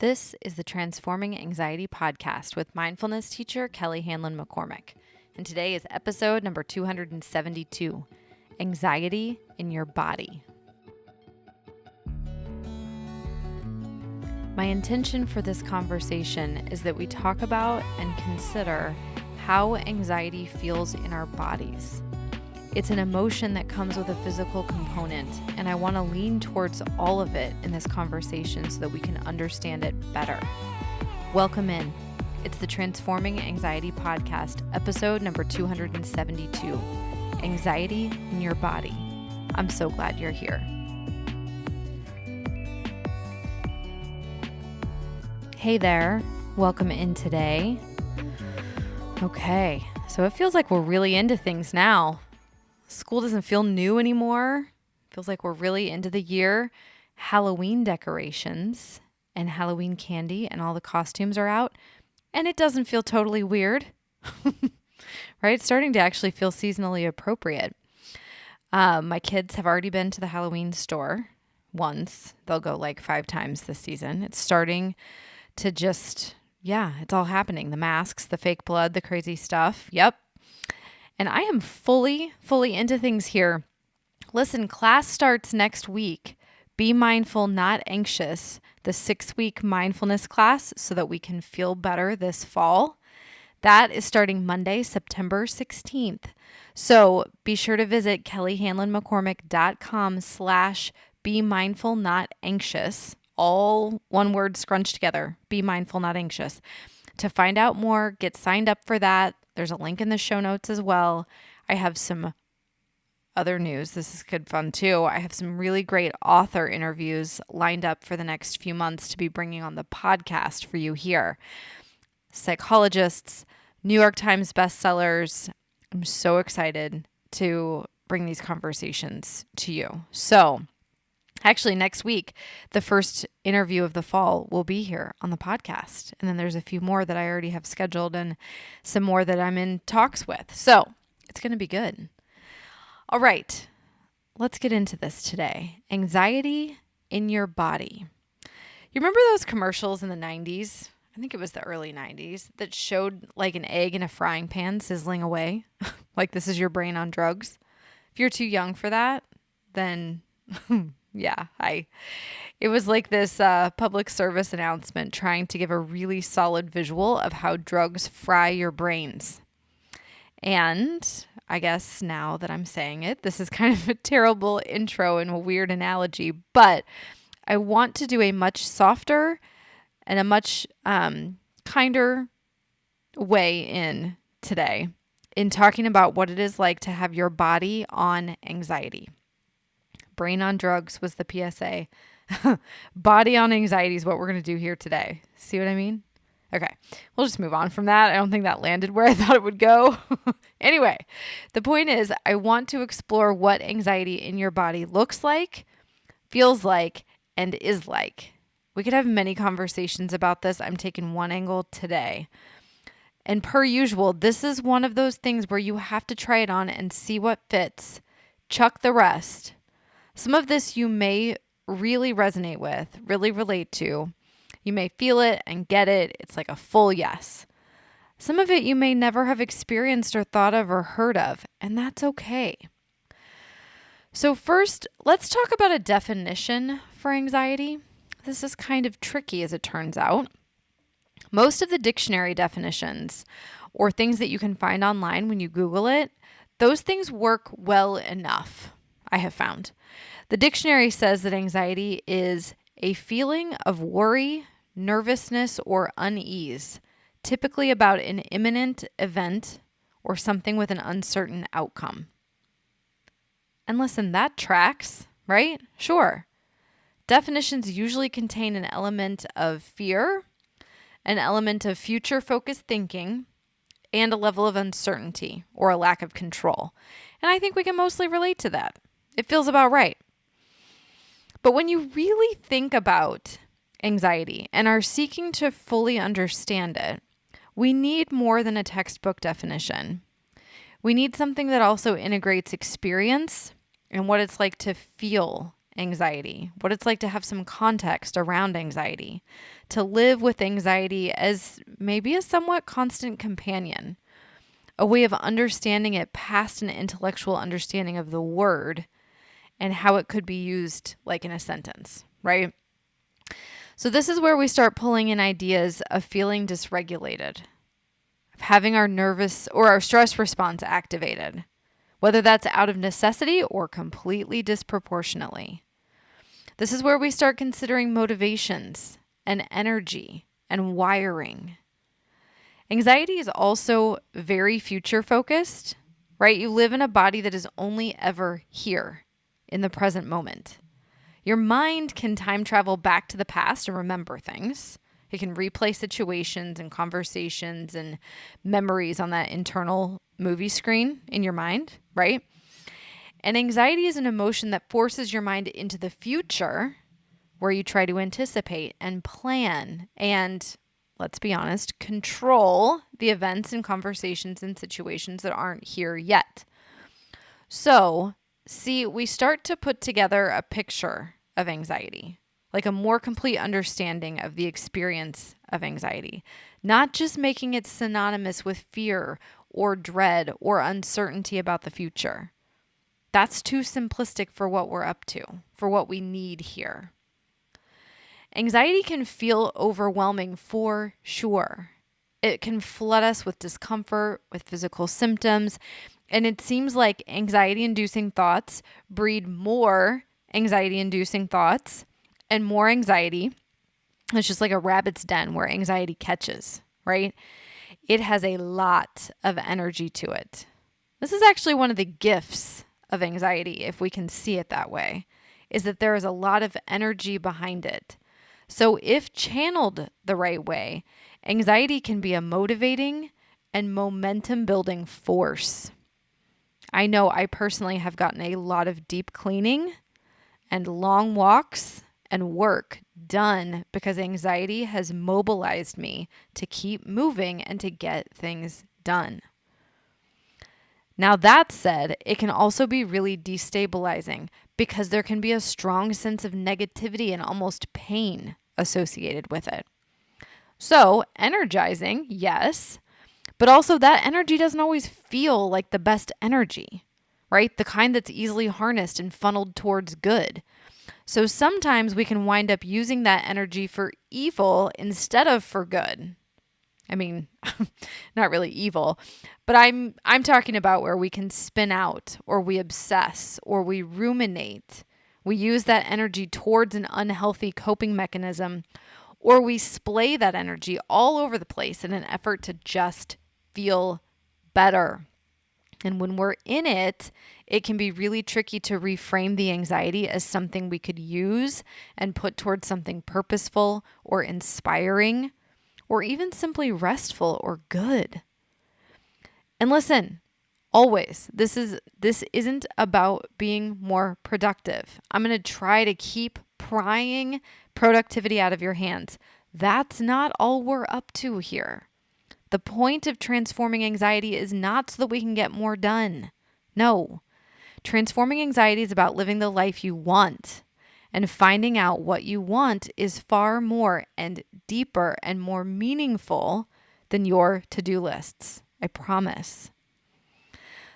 This is the Transforming Anxiety podcast with mindfulness teacher Kelly Hanlon McCormick. And today is episode number 272, Anxiety in Your Body. My intention for this conversation is that we talk about and consider how anxiety feels in our bodies. It's an emotion that comes with a physical component, and I want to lean towards all of it in this conversation so that we can understand it better. Welcome in. It's the Transforming Anxiety podcast, episode number 272, Anxiety in Your Body. I'm so glad you're here. Hey there. Welcome in today. Okay, so it feels like we're really into things now. School doesn't feel new anymore. Feels like we're really into the year. Halloween decorations and Halloween candy and all the costumes are out. And it doesn't feel totally weird, right? It's starting to actually feel seasonally appropriate. My kids have already been to the Halloween store once. They'll go like 5 times this season. It's starting to just, it's all happening. The masks, the fake blood, the crazy stuff. Yep. And I am fully into things here. Listen, class starts next week. Be mindful, not anxious. The 6-week mindfulness class so that we can feel better this fall. That is starting Monday, September 16th. So be sure to visit kellyhanlonmccormick.com/be mindful, not anxious. All one word scrunched together. Be mindful, not anxious. To find out more, get signed up for that. There's a link in the show notes as well. I have some other news. This is good fun too. I have some really great author interviews lined up for the next few months to be bringing on the podcast for you here. Psychologists, New York Times bestsellers. I'm so excited to bring these conversations to you. So actually, next week, the first interview of the fall will be here on the podcast. And then there's a few more that I already have scheduled and some more that I'm in talks with. So it's going to be good. All right, let's get into this today. Anxiety in your body. You remember those commercials in the 90s? I think it was the early 90s that showed like an egg in a frying pan sizzling away. Like this is your brain on drugs. If you're too young for that, then... It was like this public service announcement trying to give a really solid visual of how drugs fry your brains. And I guess now that I'm saying it, this is kind of a terrible intro and a weird analogy, but I want to do a much softer and a much kinder way in today in talking about what it is like to have your body on anxiety. Brain on drugs was the PSA. Body on anxiety is what we're going to do here today. See what I mean? Okay, we'll just move on from that. I don't think that landed where I thought it would go. Anyway, the point is I want to explore what anxiety in your body looks like, feels like, and is like. We could have many conversations about this. I'm taking one angle today. And per usual, this is one of those things where you have to try it on and see what fits. Chuck the rest. Some of this you may really resonate with, really relate to. You may feel it and get it. It's like a full yes. Some of it you may never have experienced or thought of or heard of, and that's okay. So first, let's talk about a definition for anxiety. This is kind of tricky as it turns out. Most of the dictionary definitions or things that you can find online when you Google it, those things work well enough, I have found. The dictionary says that anxiety is a feeling of worry, nervousness, or unease, typically about an imminent event or something with an uncertain outcome. And listen, that tracks, right? Sure. Definitions usually contain an element of fear, an element of future-focused thinking, and a level of uncertainty or a lack of control. And I think we can mostly relate to that. It feels about right. But when you really think about anxiety and are seeking to fully understand it, we need more than a textbook definition. We need something that also integrates experience and what it's like to feel anxiety, what it's like to have some context around anxiety, to live with anxiety as maybe a somewhat constant companion, a way of understanding it past an intellectual understanding of the word and how it could be used like in a sentence, right? So this is where we start pulling in ideas of feeling dysregulated, of having our nervous or our stress response activated, whether that's out of necessity or completely disproportionately. This is where we start considering motivations and energy and wiring. Anxiety is also very future focused, right? You live in a body that is only ever here in the present moment. Your mind can time travel back to the past and remember things. It can replay situations and conversations and memories on that internal movie screen in your mind, right? And anxiety is an emotion that forces your mind into the future where you try to anticipate and plan and, let's be honest, control the events and conversations and situations that aren't here yet. So, see, we start to put together a picture of anxiety, like a more complete understanding of the experience of anxiety, not just making it synonymous with fear or dread or uncertainty about the future. That's too simplistic for what we're up to, for what we need here. Anxiety can feel overwhelming for sure. It can flood us with discomfort, with physical symptoms, and it seems like anxiety-inducing thoughts breed more anxiety-inducing thoughts, and more anxiety. It's just like a rabbit's den where anxiety catches, right? It has a lot of energy to it. This is actually one of the gifts of anxiety, if we can see it that way, is that there is a lot of energy behind it. So if channeled the right way, anxiety can be a motivating and momentum building force. I know I personally have gotten a lot of deep cleaning and long walks and work done because anxiety has mobilized me to keep moving and to get things done. Now, that said, it can also be really destabilizing because there can be a strong sense of negativity and almost pain associated with it. So, energizing, yes, but also that energy doesn't always feel like the best energy, right? The kind that's easily harnessed and funneled towards good. So sometimes we can wind up using that energy for evil instead of for good. I mean, not really evil, but I'm talking about where we can spin out or we obsess or we ruminate. We use that energy towards an unhealthy coping mechanism, or we splay that energy all over the place in an effort to just feel better. And when we're in it, it can be really tricky to reframe the anxiety as something we could use and put towards something purposeful or inspiring, or even simply restful or good. And listen, always, this isn't about being more productive. I'm going to try to keep prying productivity out of your hands. That's not all we're up to here. The point of transforming anxiety is not so that we can get more done. No. Transforming anxiety is about living the life you want. And finding out what you want is far more and deeper and more meaningful than your to-do lists. I promise.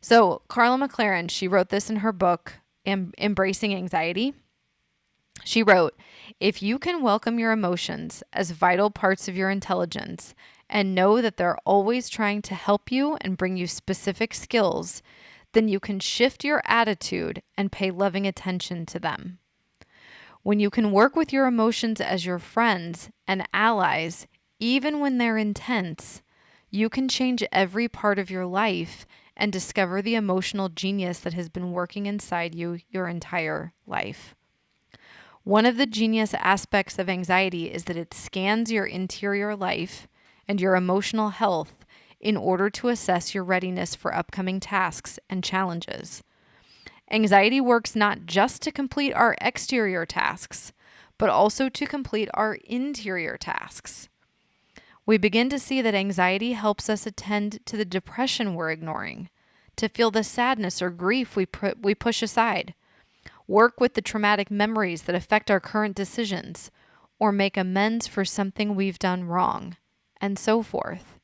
So Carla McLaren, she wrote this in her book, Embracing Anxiety. She wrote, "If you can welcome your emotions as vital parts of your intelligence and know that they're always trying to help you and bring you specific skills, then you can shift your attitude and pay loving attention to them. When you can work with your emotions as your friends and allies, even when they're intense, you can change every part of your life and discover the emotional genius that has been working inside you your entire life." One of the genius aspects of anxiety is that it scans your interior life and your emotional health in order to assess your readiness for upcoming tasks and challenges. Anxiety works not just to complete our exterior tasks, but also to complete our interior tasks. We begin to see that anxiety helps us attend to the depression we're ignoring, to feel the sadness or grief we push aside, work with the traumatic memories that affect our current decisions, or make amends for something we've done wrong, and so forth.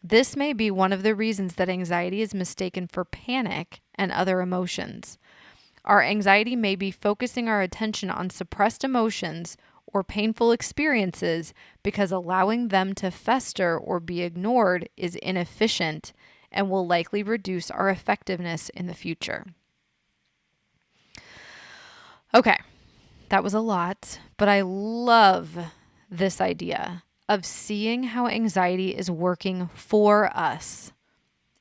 This may be one of the reasons that anxiety is mistaken for panic and other emotions. Our anxiety may be focusing our attention on suppressed emotions or painful experiences because allowing them to fester or be ignored is inefficient and will likely reduce our effectiveness in the future. Okay, that was a lot, but I love this idea of seeing how anxiety is working for us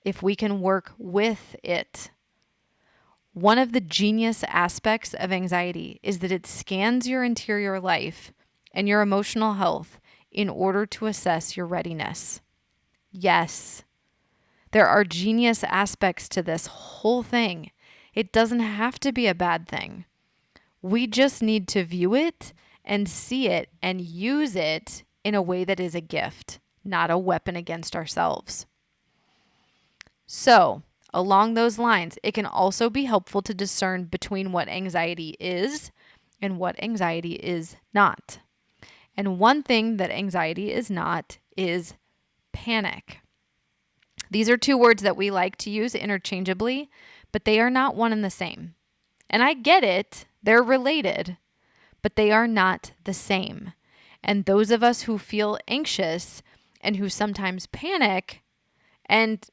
if we can work with it. One of the genius aspects of anxiety is that it scans your interior life and your emotional health in order to assess your readiness. Yes, there are genius aspects to this whole thing. It doesn't have to be a bad thing. We just need to view it and see it and use it in a way that is a gift, not a weapon against ourselves. So, along those lines, it can also be helpful to discern between what anxiety is and what anxiety is not. And one thing that anxiety is not is panic. These are two words that we like to use interchangeably, but they are not one and the same. And I get it, they're related, but they are not the same. And those of us who feel anxious and who sometimes panic, and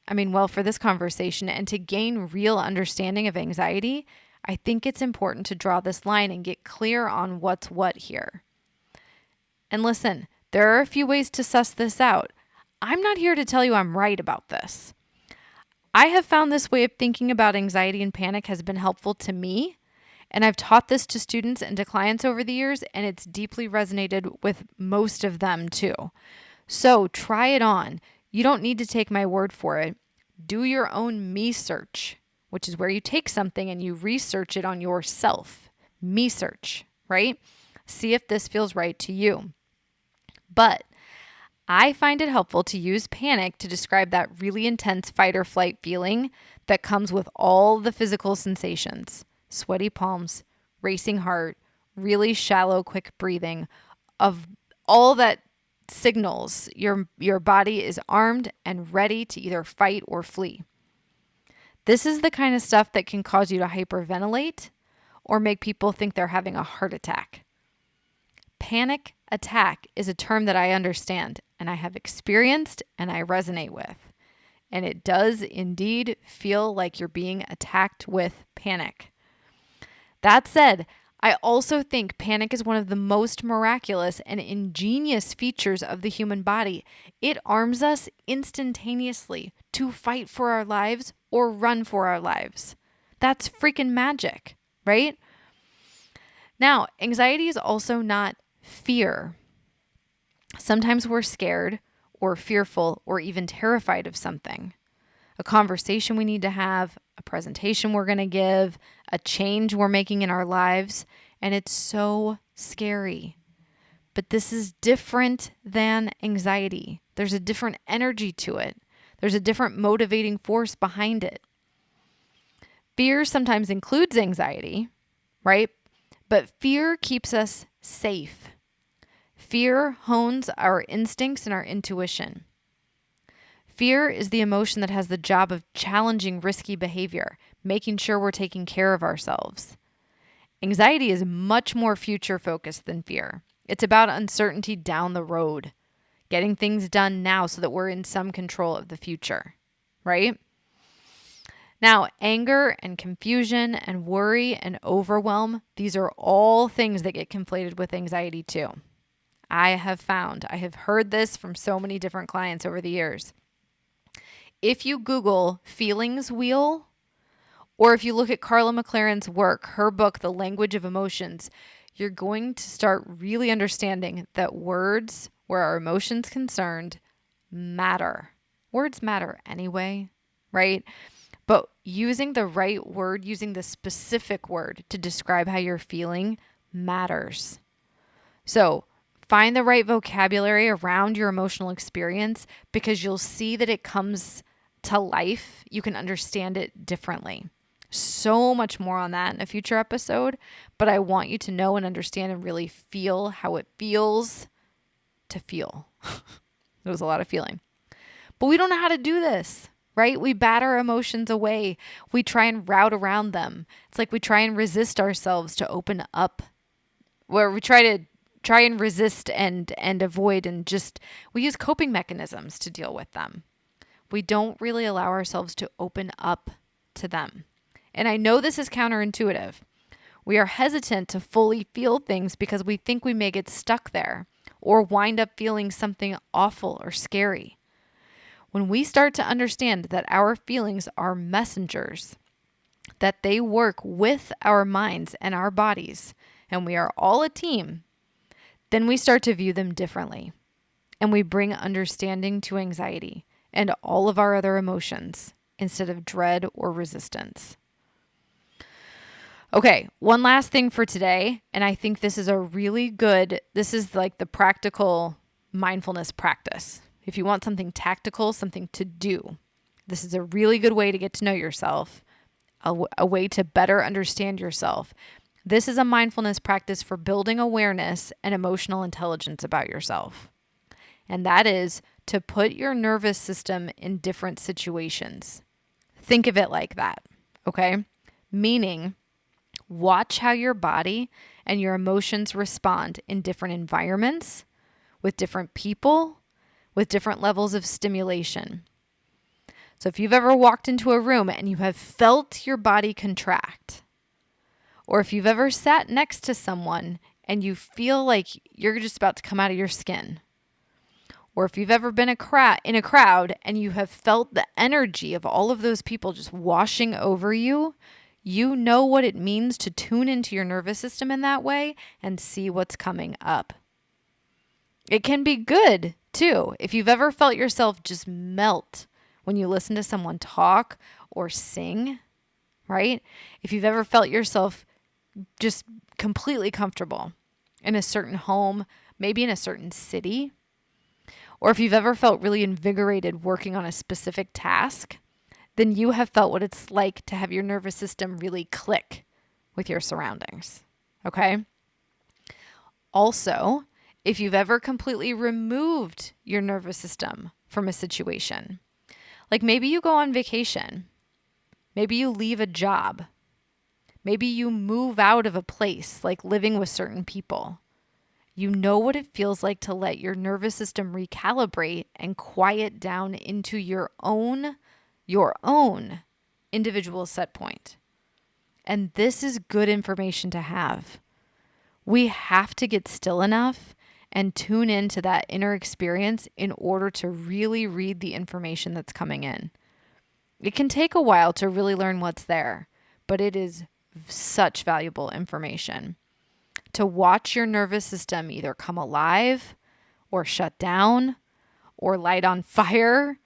for this conversation and to gain real understanding of anxiety, I think it's important to draw this line and get clear on what's what here. And listen, there are a few ways to suss this out. I'm not here to tell you I'm right about this. I have found this way of thinking about anxiety and panic has been helpful to me, and I've taught this to students and to clients over the years, and it's deeply resonated with most of them too. So try it on. You don't need to take my word for it. Do your own me search, which is where you take something and you research it on yourself. Me search, right? See if this feels right to you. But I find it helpful to use panic to describe that really intense fight or flight feeling that comes with all the physical sensations. Sweaty palms, racing heart, really shallow, quick breathing, of all that signals your body is armed and ready to either fight or flee. This is the kind of stuff that can cause you to hyperventilate or make people think they're having a heart attack. Panic attack is a term that I understand and I have experienced and I resonate with. And it does indeed feel like you're being attacked with panic. That said, I also think panic is one of the most miraculous and ingenious features of the human body. It arms us instantaneously to fight for our lives or run for our lives. That's freaking magic, right? Now, anxiety is also not fear. Sometimes we're scared or fearful or even terrified of something. A conversation we need to have, a presentation we're going to give, a change we're making in our lives, and it's so scary. But this is different than anxiety. There's a different energy to it. There's a different motivating force behind it. Fear sometimes includes anxiety, right? But fear keeps us safe. Fear hones our instincts and our intuition. Fear is the emotion that has the job of challenging risky behavior, making sure we're taking care of ourselves. Anxiety is much more future-focused than fear. It's about uncertainty down the road, getting things done now so that we're in some control of the future, right? Now, anger and confusion and worry and overwhelm, these are all things that get conflated with anxiety too. I have heard this from so many different clients over the years. If you Google feelings wheel, or if you look at Carla McLaren's work, her book, The Language of Emotions, you're going to start really understanding that words, where our emotions concerned, matter. Words matter anyway, right? But using the right word, using the specific word to describe how you're feeling matters. So find the right vocabulary around your emotional experience because you'll see that it comes to life. You can understand it differently. so much more on that in a future episode, but I want you to know and understand and really feel how it feels to feel. It was a lot of feeling. But we don't know how to do this, right? We bat our emotions away. We try and route around them. It's like we try and resist ourselves to open up, where we try and resist and avoid, and just we use coping mechanisms to deal with them. We don't really allow ourselves to open up to them. And I know this is counterintuitive. We are hesitant to fully feel things because we think we may get stuck there or wind up feeling something awful or scary. When we start to understand that our feelings are messengers, that they work with our minds and our bodies, and we are all a team, then we start to view them differently. And we bring understanding to anxiety and all of our other emotions instead of dread or resistance. Okay, one last thing for today, and I think this is this is like the practical mindfulness practice. If you want something tactical, something to do, this is a really good way to get to know yourself, a way to better understand yourself. This is a mindfulness practice for building awareness and emotional intelligence about yourself. And that is to put your nervous system in different situations. Think of it like that, okay? Meaning, watch how your body and your emotions respond in different environments, with different people, with different levels of stimulation. So if you've ever walked into a room and you have felt your body contract, or if you've ever sat next to someone and you feel like you're just about to come out of your skin, or if you've ever been in a crowd and you have felt the energy of all of those people just washing over you, you know what it means to tune into your nervous system in that way and see what's coming up. It can be good too. If you've ever felt yourself just melt when you listen to someone talk or sing, right? If you've ever felt yourself just completely comfortable in a certain home, maybe in a certain city, or if you've ever felt really invigorated working on a specific task, then you have felt what it's like to have your nervous system really click with your surroundings, okay? Also, if you've ever completely removed your nervous system from a situation, like maybe you go on vacation, maybe you leave a job, maybe you move out of a place, like living with certain people, you know what it feels like to let your nervous system recalibrate and quiet down into your own individual set point. And this is good information to have. We have to get still enough and tune into that inner experience in order to really read the information that's coming in. It can take a while to really learn what's there, but it is such valuable information. To watch your nervous system either come alive or shut down or light on fire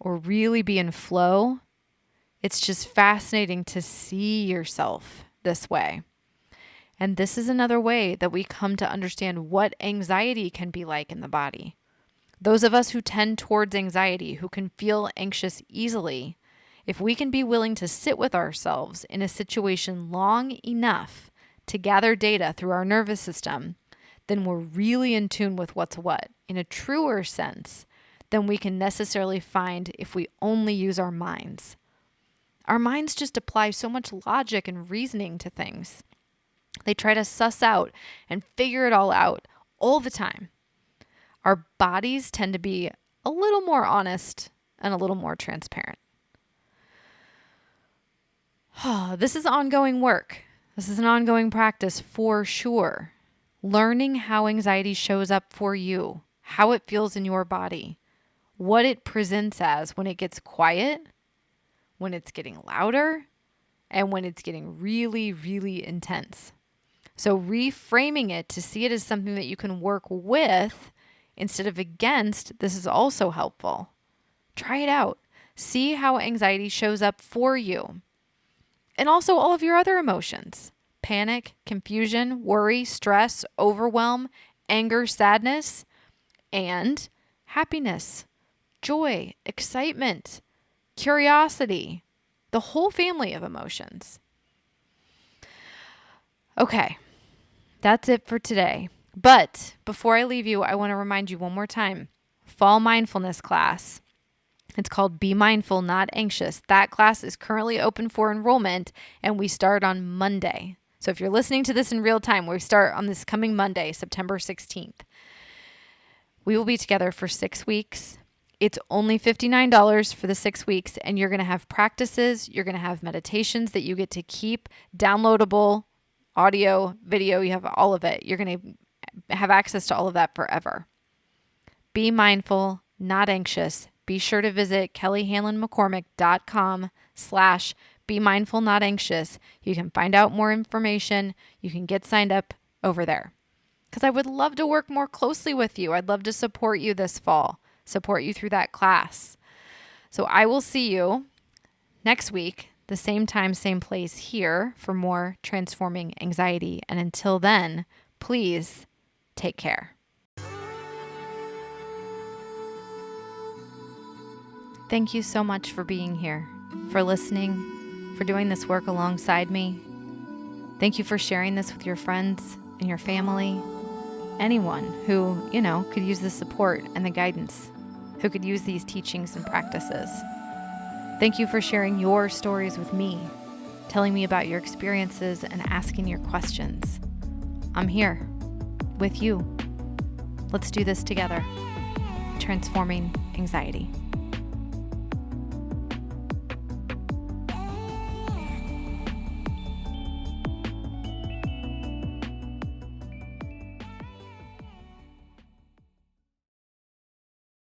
or really be in flow. It's just fascinating to see yourself this way. And this is another way that we come to understand what anxiety can be like in the body. Those of us who tend towards anxiety, who can feel anxious easily, if we can be willing to sit with ourselves in a situation long enough to gather data through our nervous system, then we're really in tune with what's what in a truer sense than we can necessarily find if we only use our minds. Our minds just apply so much logic and reasoning to things. They try to suss out and figure it all out all the time. Our bodies tend to be a little more honest and a little more transparent. This is ongoing work. This is an ongoing practice for sure. Learning how anxiety shows up for you, how it feels in your body, what it presents as when it gets quiet, when it's getting louder, and when it's getting really, really intense. So reframing it to see it as something that you can work with instead of against, this is also helpful. Try it out. See how anxiety shows up for you. And also all of your other emotions: panic, confusion, worry, stress, overwhelm, anger, sadness, and happiness, joy, excitement, curiosity, the whole family of emotions. Okay, that's it for today. But before I leave you, I want to remind you one more time. Fall mindfulness class. It's called Be Mindful, Not Anxious. That class is currently open for enrollment, and we start on Monday. So if you're listening to this in real time, we start on this coming Monday, September 16th. We will be together for 6 weeks. It's only $59 for the 6 weeks, and you're going to have practices. You're going to have meditations that you get to keep, downloadable, audio, video. You have all of it. You're going to have access to all of that forever. Be mindful, not anxious. Be sure to visit kellyhanlonmccormick.com/be mindful, not anxious. You can find out more information. You can get signed up over there. Because I would love to work more closely with you. I'd love to support you this fall, support you through that class. So I will see you next week, the same time, same place here for more Transforming Anxiety. And until then, please take care. Thank you so much for being here, for listening, for doing this work alongside me. Thank you for sharing this with your friends and your family, anyone who, could use the support and the guidance, who could use these teachings and practices. Thank you for sharing your stories with me, telling me about your experiences and asking your questions. I'm here with you. Let's do this together. Transforming Anxiety.